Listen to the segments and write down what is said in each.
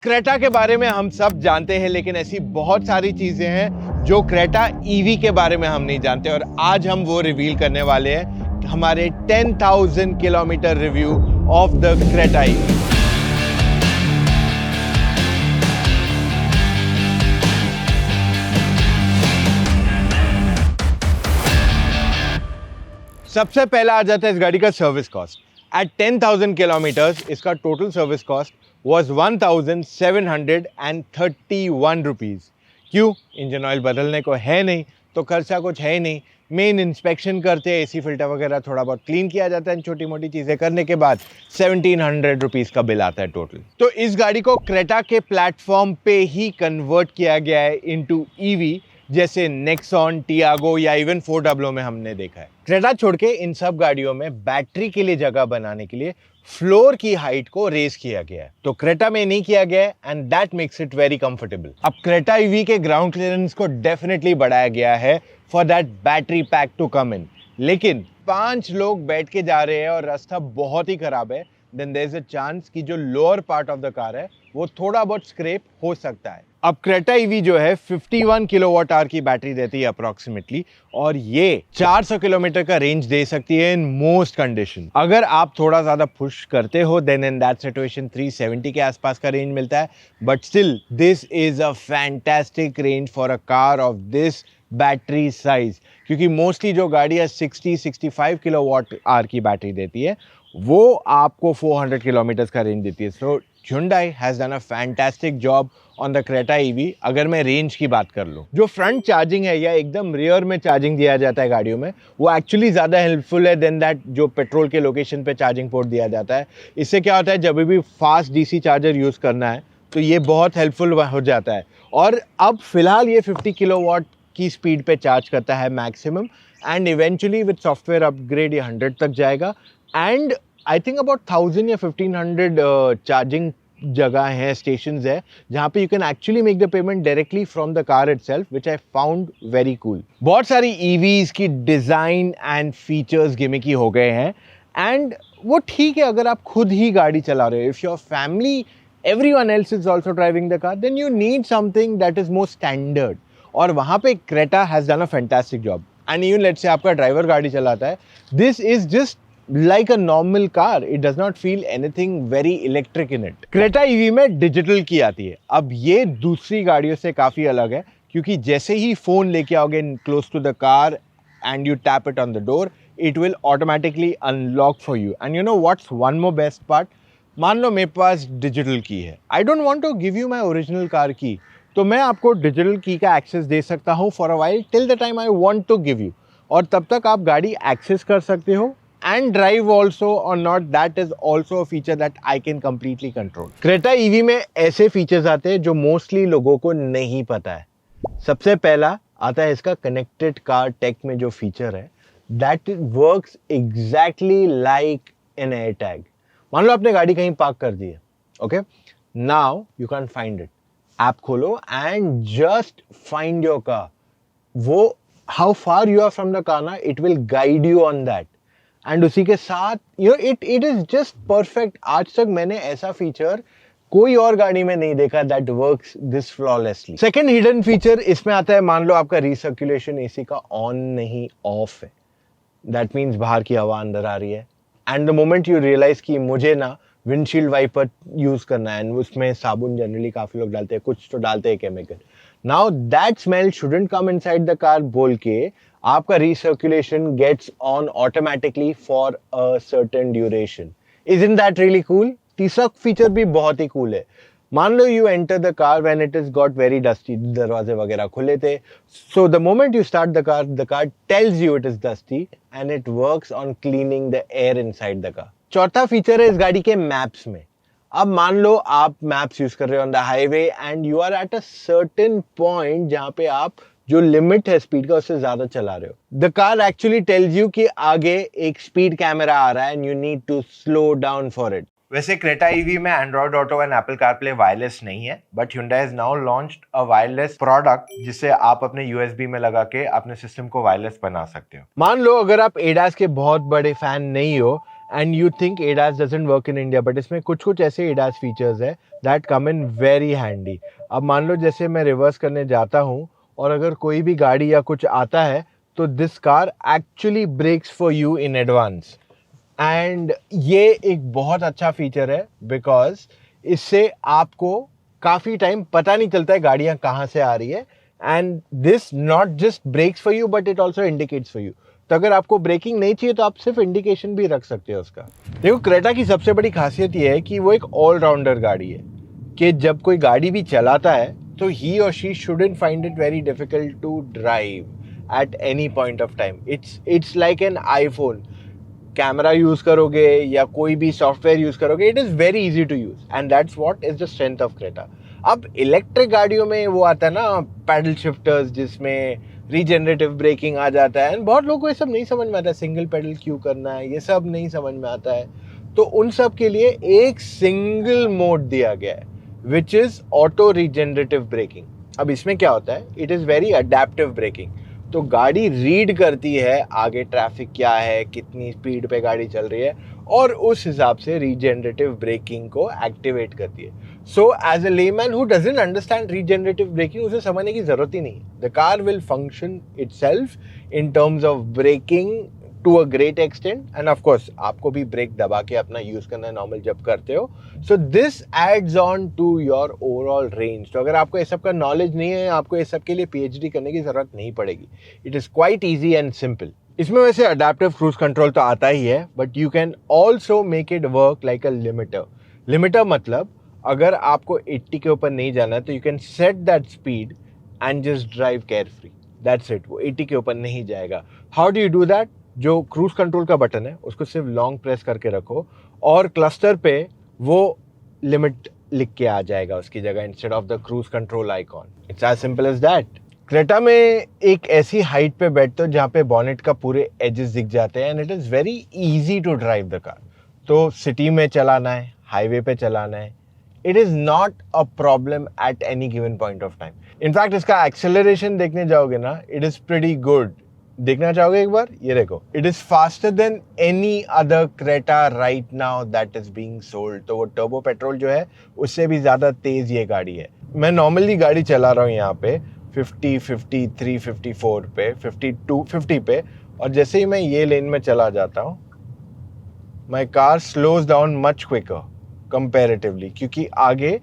Creta के बारे में हम सब जानते हैं, लेकिन ऐसी बहुत सारी चीजें हैं जो क्रेटा ईवी के बारे में हम नहीं जानते, और आज हम वो रिवील करने वाले हैं हमारे 10,000 kilometre review of the Creta EV. सबसे पहला आ जाता है इस गाड़ी का सर्विस कॉस्ट। एट 10,000 किलोमीटर्स इसका total service cost was 1,731 rupees. क्यों? इंजन ऑयल बदलने को है नहीं तो खर्चा कुछ है ही नहीं। मेन इंस्पेक्शन करते हैं, एसी फिल्टर वगैरह थोड़ा बहुत क्लीन किया जाता है, छोटी मोटी चीज़ें करने के बाद 1,700 रुपीज़ का बिल आता है टोटल। तो इस गाड़ी को क्रेटा के प्लेटफॉर्म पे ही कन्वर्ट किया गया है इनटू ईवी, जैसे नेक्सॉन, टियागो या इवन 400 में हमने देखा है। क्रेटा छोड़ के इन सब गाड़ियों में बैटरी के लिए जगह बनाने के लिए फ्लोर की हाइट को रेज किया गया है, तो क्रेटा में नहीं किया गया है, and that makes it very comfortable. अब क्रेटा ईवी के ग्राउंड क्लियरेंस को डेफिनेटली बढ़ाया गया है for that battery pack to come in, लेकिन 5 लोग बैठ के जा रहे हैं और रास्ता बहुत ही खराब है, then there is a chance कि जो lower part of the car है वो थोड़ा बहुत स्क्रैप हो सकता है। अब क्रेटा ईवी जो है 51 किलोवाट आवर की बैटरी देती है अप्रोक्सीमेटली, और ये 400 किलोमीटर का रेंज दे सकती है इन मोस्ट कंडीशन। अगर आप थोड़ा ज्यादा पुश करते हो देन इन दैट सिचुएशन 370 के आसपास का रेंज मिलता है, but still this is a fantastic range for a car of this battery size, क्योंकि मोस्टली जो गाड़ियाँ 60-65 किलोवाट आवर की बैटरी देती है वो आपको 400 किलोमीटर्स का रेंज देती है। सो Hyundai has done a fantastic job on the Creta EV। अगर मैं रेंज की बात कर लूँ, जो फ्रंट चार्जिंग है या एकदम रियर में चार्जिंग दिया जाता है गाड़ियों में, वो एक्चुअली ज़्यादा हेल्पफुल है देन दैट जो पेट्रोल के लोकेशन पे चार्जिंग पोर्ट दिया जाता है। इससे क्या होता है, जब भी फास्ट डीसी चार्जर यूज़ करना है तो ये बहुत हेल्पफुल हो जाता है। और अब फिलहाल ये 50 किलोवाट की स्पीड पे चार्ज करता है maximum, and eventually with software upgrade ये 100 तक जाएगा। एंड आई थिंक अबाउट 1,000 या 1,500 चार्जिंग जगह है, स्टेशंस है, जहाँ पे you can actually make the payment directly from the car itself, which I found very cool. बहुत सारी ईवीज की डिज़ाइन एंड फीचर्स गिमिकी हो गए हैं, एंड वो ठीक है अगर आप खुद ही गाड़ी चला रहे हो। If your family everyone else is also driving the car, then you need something that is more standard, और वहाँ पे Creta has done a fantastic job। and even let's say आपका ड्राइवर गाड़ी चलाता है, this is just like a normal car, it does not feel anything very electric in it। Creta EV में digital की आती है। अब ये दूसरी गाड़ियों से काफ़ी अलग है, क्योंकि जैसे ही फ़ोन लेके आओगे close to the car and you tap it on the door, it will automatically unlock for you। and you know what's one more best part? मान लो मेरे पास डिजिटल की है, I don't want to give you my original car key, तो मैं आपको digital की का access दे सकता हूँ for a while till the time I want to give you, और तब तक आप गाड़ी एक्सेस कर सकते हो एंड ड्राइव ऑल्सो और not. That is also a feature that I can completely control. Creta EV में ऐसे फीचर्स आते हैं जो मोस्टली लोगों को नहीं पता है। सबसे पहला आता है इसका कनेक्टेड कार टेक में जो फीचर है, that works exactly like an air tag. मान लो आपने गाड़ी कहीं पार्क कर दी है, okay, now you can find it. App खोलो and just find your car. वो how far you are from the car ना, it will guide you on that, and उसी के साथ you know it is just perfect. आज तक मैंने ऐसा फीचर कोई और गाड़ी में नहीं देखा that works this flawlessly. Second hidden feature इसमें आता है, मान लो आपका रिसर्कुलेशन एसी का ऑन नहीं ऑफ है, दैट मीन्स बाहर की हवा अंदर आ रही है, and the moment you realise कि मुझे ना विंडशील्ड वाइपर यूज करना है, उसमें साबुन जनरली काफी लोग डालते हैं, कुछ तो डालते हैं chemical, now that smell shouldn't come inside the car बोल के आपका recirculation gets on automatically for a certain duration. Isn't that really cool? तीसरा फीचर भी बहुत ही कूल है। मान लो you enter the car when it is got very dusty, दरवाजे वगैरह खुले थे, so the moment you start the car tells you it is dusty and it works on cleaning the air inside the car. चौथा feature है इस गाड़ी के maps में। अब मान लो आप मैप्स यूज कर रहे हो on the highway and you are at a certain point जहां पे आप जो लिमिट है स्पीड का उससे ज्यादा चला रहे हो, the car actually tells you कि आगे एक स्पीड कैमरा आ रहा है and you need to slow down for it. वैसे क्रेटा ईवी में Android Auto and Apple CarPlay wireless नहीं है, but Hyundai has now launched a wireless product जिससे आप अपने USB में लगा के अपने सिस्टम को वायरलेस बना सकते हो। मान लो अगर आप ADAS के बहुत बड़े फैन नहीं हो and you think ADAS doesn't work in India, but इसमें कुछ कुछ ऐसे ADAS फीचर्स है that come in very handy. अब मान लो जैसे मैं रिवर्स करने जाता हूँ और अगर कोई भी गाड़ी या कुछ आता है तो this car actually brakes for you in advance. And ये एक बहुत अच्छा फीचर है बिकॉज इससे आपको काफ़ी टाइम पता नहीं चलता है गाड़ियाँ कहाँ से आ रही है. And this not just brakes for you but it also indicates for you. तो अगर आपको ब्रेकिंग नहीं चाहिए तो आप सिर्फ इंडिकेशन भी रख सकते हो उसका. देखो क्रेटा की सबसे बड़ी खासियत ये है कि वो एक ऑलराउंडर गाड़ी है कि जब कोई गाड़ी भी चलाता है तो ही और she shouldn't find it very difficult to drive at any point of time. It's like an iPhone. Camera use करोगे या कोई भी सॉफ्टवेयर यूज करोगे, it is very easy to use and that's what is the strength of Creta. अब electric गाड़ियों में वो आता है ना पैडल शिफ्टर्स जिसमें रीजनरेटिव ब्रेकिंग आ जाता है, एंड बहुत लोगों को ये सब नहीं समझ में आता है. सिंगल पेडल क्यों करना है, ये सब नहीं समझ में आता है. तो उन सब के लिए एक सिंगल मोड दिया गया है which is auto regenerative braking. अब इसमें क्या होता है, it is very adaptive braking. तो गाड़ी रीड करती है आगे ट्रैफिक क्या है, कितनी स्पीड पे गाड़ी चल रही है, और उस हिसाब से रीजनरेटिव ब्रेकिंग को एक्टिवेट करती है. So as a layman who doesn't understand regenerative braking, उसे समझने की जरूरत ही नहीं. The car will function itself in terms of braking to a great extent. And of course आपको भी ब्रेक दबा के अपना यूज करना है नॉर्मल जब करते हो. So this adds on to your overall range. तो अगर आपको ये सब का नॉलेज नहीं है, आपको ये सब के लिए PhD करने की जरूरत नहीं पड़ेगी. It is quite easy and simple. इसमें वैसे अडेप्टिव क्रूज कंट्रोल तो आता ही है, but you can also make it work like a limiter. Limiter मतलब अगर आपको 80 के ऊपर नहीं जाना है तो you can set that speed and just drive care free. That's it. वो 80 के ऊपर नहीं जाएगा. How do you do that? जो क्रूज कंट्रोल का बटन है उसको सिर्फ लॉन्ग प्रेस करके रखो और क्लस्टर पे वो लिमिट लिख के आ जाएगा उसकी जगह instead of the cruise control icon. It's as simple as that. Creta में एक ऐसी हाइट पे बैठते हो जहाँ पे बॉनेट का पूरे एजेस दिख जाते हैं and it is very easy to drive the car. तो सिटी में चलाना है, हाईवे पे चलाना है, it is not a problem at any given point of time. In fact इसका एक्सेलरेशन देखने जाओगे ना, इट इज़ प्रीटी गुड. देखना चाहोगे एक बार? ये देखो, it is faster than any other Creta right now that is being sold. तो वो टर्बो पेट्रोल जो है उससे भी ज्यादा तेज ये गाड़ी है. मैं नॉर्मली गाड़ी चला रहा हूँ यहाँ पे 50, 53, 54 पे, 52, 50 पे, और जैसे ही मैं ये लेन में चला जाता हूँ my car slows down much quicker comparatively, क्योंकि आगे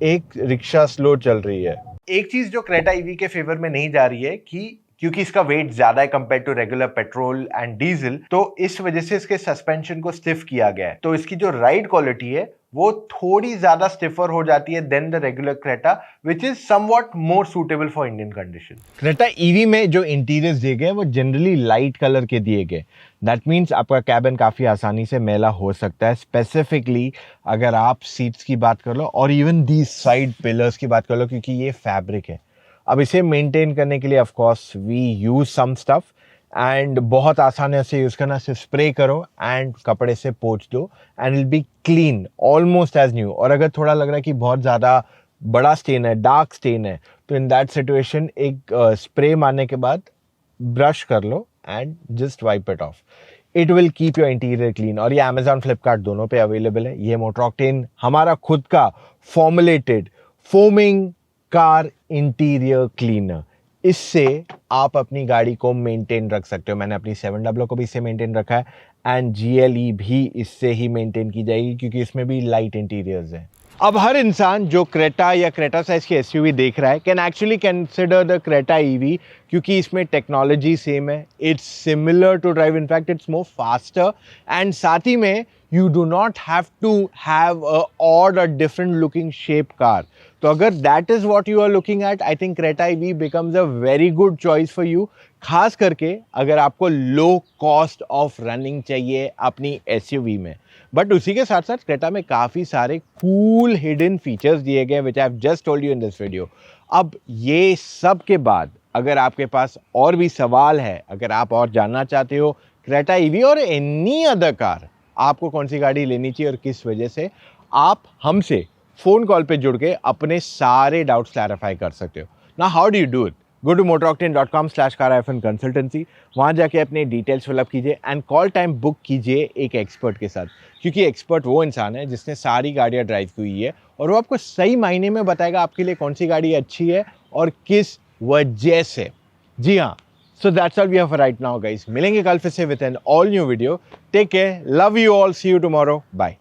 एक रिक्शा स्लो चल रही है. एक चीज जो क्रेटा ईवी के फेवर में नहीं जा रही है कि क्योंकि इसका वेट ज्यादा है compare to regular petrol and diesel, तो इस वजह से इसके सस्पेंशन को स्टिफ किया गया है. तो इसकी जो राइड क्वालिटी है वो थोड़ी ज्यादा स्टिफर हो जाती है then the regular Creta, which is somewhat more suitable for Indian condition. Creta EV में जो इंटीरियर्स दिए गए वो जनरली लाइट कलर के दिए गए. दैट मीन्स आपका कैबिन काफी आसानी से मैला हो सकता है, स्पेसिफिकली अगर आप सीट्स की बात कर लो और इवन दी साइड पिलर्स की बात कर लो, क्योंकि ये फैब्रिक है. अब इसे मेंटेन करने के लिए of course we use some stuff and बहुत आसान है इसे यूज करना. सिर्फ स्प्रे करो एंड कपड़े से पोंछ दो and it be clean almost as new. और अगर थोड़ा लग रहा है कि बहुत ज़्यादा बड़ा स्टेन है, डार्क स्टेन है, तो इन दैट सिचुएशन एक स्प्रे मारने के बाद ब्रश कर लो and just wipe it off. It will keep your interior clean. और ये अमेजॉन, फ्लिपकार्ट दोनों पे अवेलेबल है. ये मोटर ऑक्टेन हमारा खुद का formulated foaming car interior cleaner. इससे आप अपनी गाड़ी को मेंटेन रख सकते हो. मैंने अपनी 700 को भी इससे मेंटेन रखा है एंड GLE भी इससे ही मेंटेन की जाएगी क्योंकि इसमें भी लाइट इंटीरियर्स हैं. अब हर इंसान जो क्रेटा या क्रेटा साइज की SUV देख रहा है can actually consider the Creta EV, क्योंकि इसमें टेक्नोलॉजी सेम है. It's similar to drive, in fact it's more faster, and साथ ही में you do not have to have a odd or different looking shape car. तो अगर that is what you are looking at, I think Creta EV becomes a very good choice for you. खास करके अगर आपको low cost of running चाहिए अपनी SUV में. But उसी के साथ साथ क्रेटा में काफ़ी सारे cool hidden features दिए गए which I have just told you in this video. अब ये सब के बाद अगर आपके पास और भी सवाल है, अगर आप और जानना चाहते हो क्रेटा EV और any other car, आपको कौन सी गाड़ी लेनी चाहिए और किस वजह से, आप हमसे फ़ोन कॉल पे जुड़ के अपने सारे डाउट्स क्लैरिफाई कर सकते हो. ना how do you do it? Go to motoroctane.com/car-consultancy। वहाँ जाके अपने डिटेल्स फिलअप कीजिए एंड कॉल टाइम बुक कीजिए एक एक्सपर्ट के साथ, क्योंकि एक्सपर्ट वो इंसान है जिसने सारी गाड़ियाँ ड्राइव की हुई है और वो आपको सही मायने में बताएगा आपके लिए कौन सी गाड़ी अच्छी है और किस वजह से। जी हाँ, so that's all we have for right now guys. मिलेंगे कल फिर से with an all new video. Take care, love you all, see you tomorrow, bye.